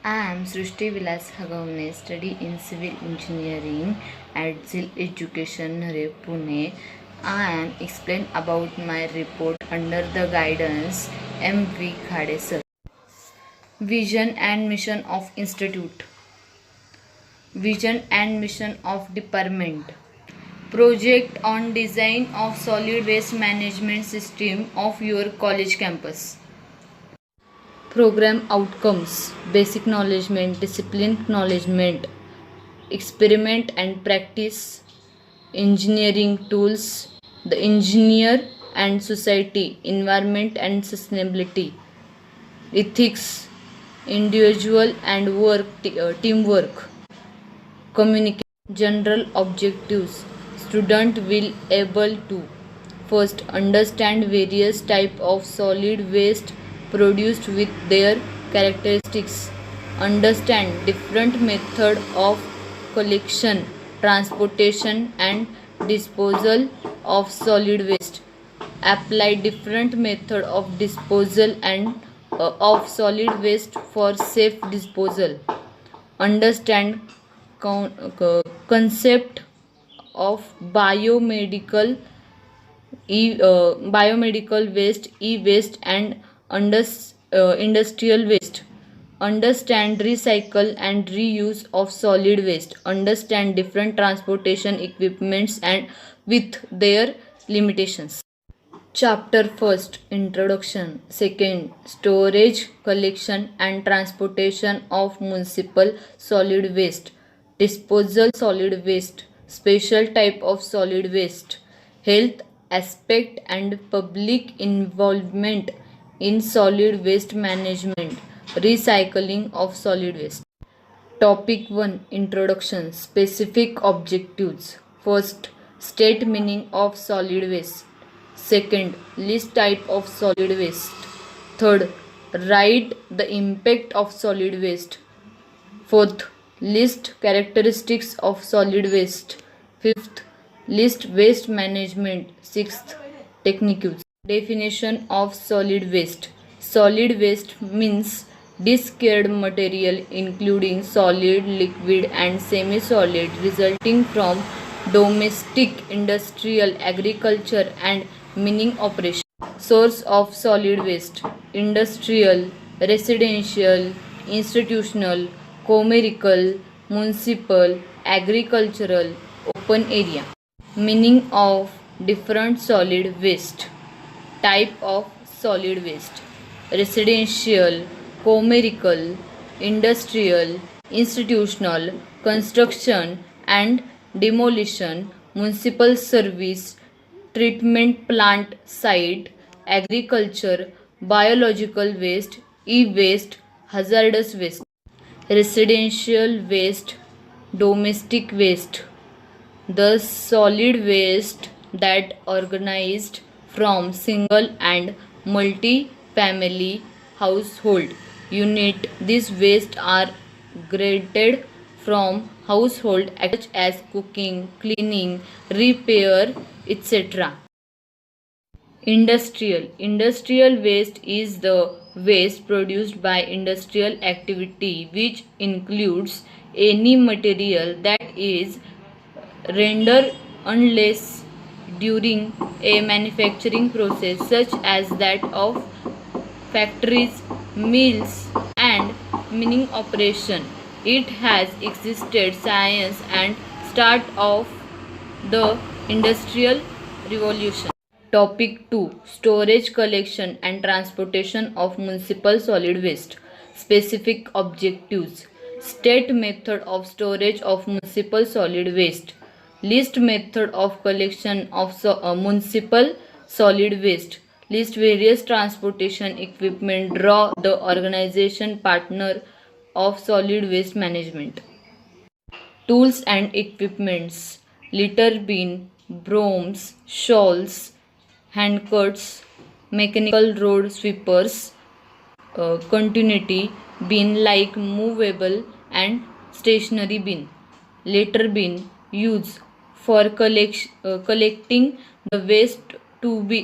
I am Srishti Vilas Hagavne, study in civil engineering at ZIL Education, Nare, Pune. I am explain about my report under the guidance M.V. Khade sir. Vision and mission of institute. Vision and mission of department. Project on design of solid waste management system of your college campus. Program outcomes: basic knowledgement, discipline acknowledgement, experiment and practice, engineering tools, the engineer and society, environment and sustainability, ethics, individual and teamwork, communication. General objectives: student will able to first understand various type of solid waste produced with their characteristics, understand different method of collection, transportation and disposal of solid waste, apply different method of disposal and of solid waste for safe disposal, understand concept of biomedical waste, e-waste and industrial waste, understand recycle and reuse of solid waste, understand different transportation equipments and with their limitations. Chapter 1st, Introduction. 2nd, Storage, Collection and Transportation of Municipal Solid Waste. Disposal solid waste. Special type of solid waste. Health aspect and public involvement in solid waste management. Recycling of solid waste. Topic 1, Introduction. Specific objectives. First, state meaning of solid waste. Second, list type of solid waste. Third, write the impact of solid waste. Fourth, list characteristics of solid waste. Fifth, list waste management. Sixth, techniques. Definition of solid waste. Solid waste means discarded material including solid, liquid and semi-solid resulting from domestic, industrial, agriculture and mining operation. Source of solid waste: industrial, residential, institutional, commercial, municipal, agricultural, open area. Meaning of different solid waste. Type of solid waste: residential, commercial, industrial, institutional, construction and demolition, municipal service, treatment plant site, agriculture, biological waste, e-waste, hazardous waste. Residential waste, domestic waste, the solid waste that organized from single and multi-family household unit. These waste are graded from household such as cooking, cleaning, repair, etc. Industrial waste is the waste produced by industrial activity which includes any material that is rendered unless during a manufacturing process such as that of factories, mills and mining operation. It has existed since and start of the industrial revolution. Topic 2, Storage, Collection and Transportation of Municipal Solid Waste. Specific objectives: state method of storage of municipal solid waste, list method of collection of municipal solid waste, list various transportation equipment, draw the organization partner of solid waste management. Tools and equipments: litter bin, brooms, shawls, handcarts, mechanical road sweepers, continuity bin like movable and stationary bin. Litter bin used for collecting the waste to be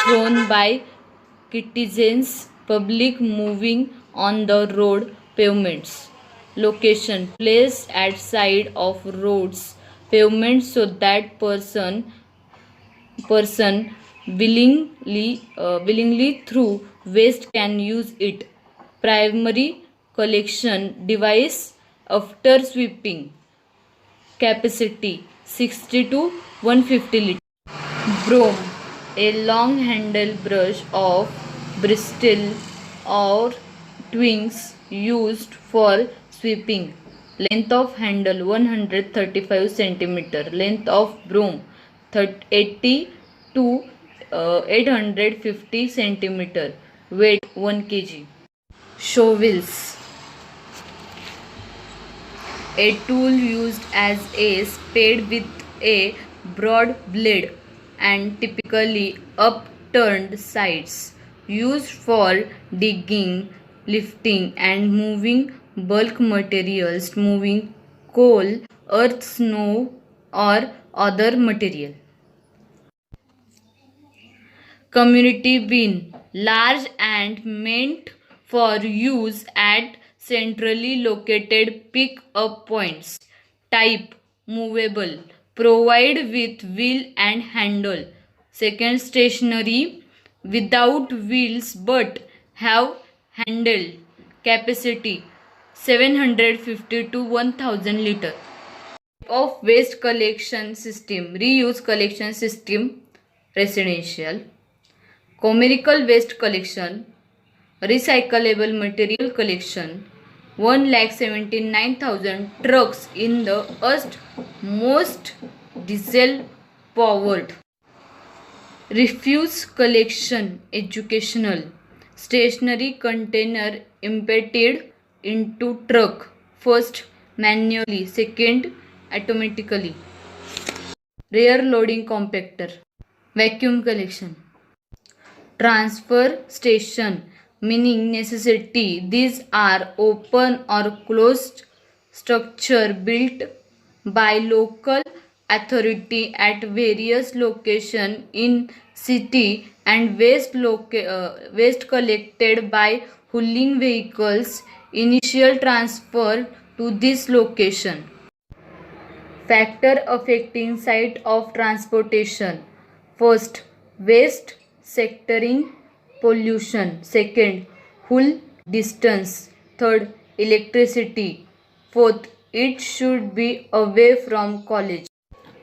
thrown by citizens public moving on the road pavements. Location: placed at side of roads, pavements so that person willingly through waste can use it. Primary collection device after sweeping. Capacity 60 to 150 liters. Broom, a long handle brush of bristle or twins used for sweeping. Length of handle 135 centimeter. Length of broom 80 to 850 centimeter. Weight 1 kg. Shovels, a tool used as a spade with a broad blade and typically upturned sides, used for digging, lifting and moving bulk materials, moving coal, earth, snow or other material. Community bin, large and meant for use at centrally located pick-up points. Type: movable, provide with wheel and handle. Second, stationary, without wheels but have handle. Capacity 750 to 1000 liter. Of waste collection system: reuse collection system, residential. Chemical waste collection, recyclable material collection. 1,79,000 trucks in the earth, most diesel powered. Refuse collection, educational. Stationary container emptied into truck, first manually, second automatically. Rear loading compactor. Vacuum collection. Transfer station, meaning necessity. These are open or closed structure built by local authority at various location in city, and waste collected by hauling vehicles. Initial transfer to this location. Factor affecting site of transportation. First, waste sectoring, pollution. Second, hull distance. Third, electricity. Fourth, it should be away from college.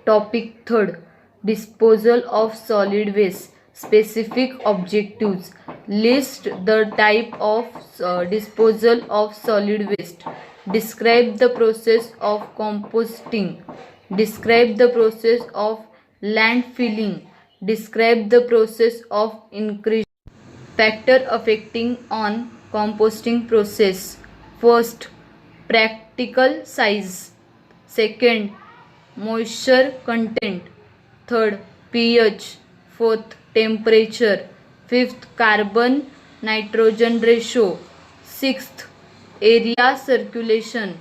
Topic third, disposal of solid waste. Specific objectives. List the type of disposal of solid waste. Describe the process of composting. Describe the process of landfilling. Describe the process of increase. Factor affecting on composting process. First, practical size. Second, moisture content. Third, pH. Fourth, temperature. Fifth, carbon nitrogen ratio. Sixth, area circulation.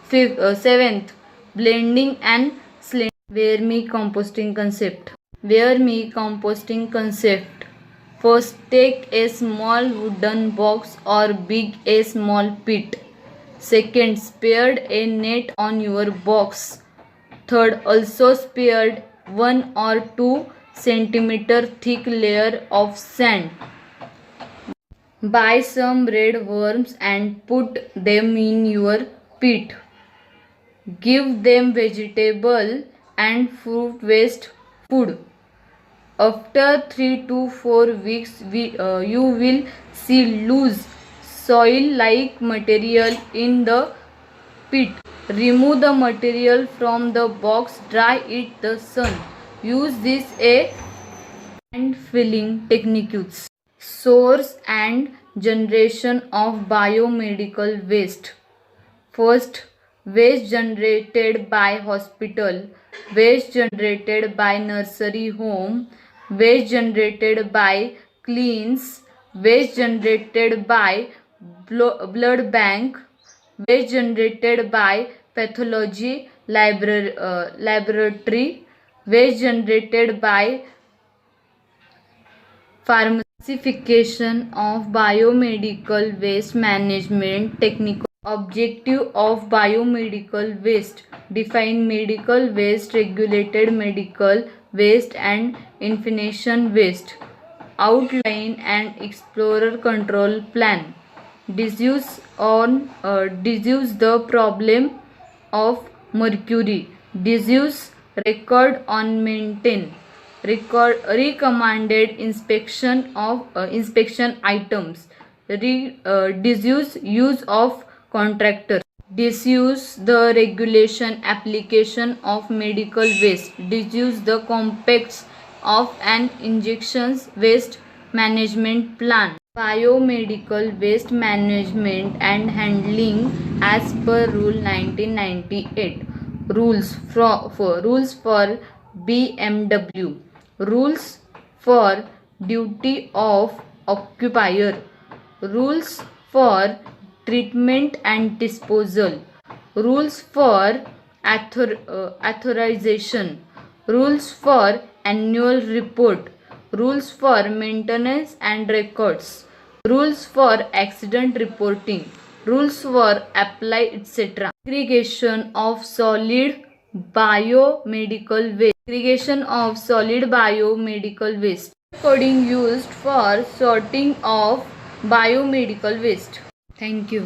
Seventh, blending and slending. Vermicomposting concept. Vermicomposting concept. First, take a small wooden box or big a small pit. Second, spread a net on your box. Third, also spread 1 or 2 centimeter thick layer of sand. Buy some red worms and put them in your pit. Give them vegetable and fruit waste food. After 3 to 4 weeks, you will see loose soil-like material in the pit. Remove the material from the box, dry it in the sun. Use this and filling techniques. Source and generation of biomedical waste. First, waste generated by hospital, waste generated by nursery home, waste generated by clinics, waste generated by blood bank, waste generated by pathology laboratory, waste generated by pharmacy. Classification of biomedical waste management technical objective of biomedical waste define medical waste regulated medical waste and information waste outline and explorer control plan disease the problem of mercury disease record on maintain recommended inspection items disuse use of contractors disuse the regulation application of medical waste disuse the complex of an injections waste management plan biomedical waste management and handling as per rule 1998 rules for BMW rules for duty of occupier rules for treatment and disposal rules for authorization rules for annual report rules for maintenance and records rules for accident reporting rules for apply etc segregation of solid biomedical waste segregation of solid biomedical waste coding used for sorting of biomedical waste. Thank you.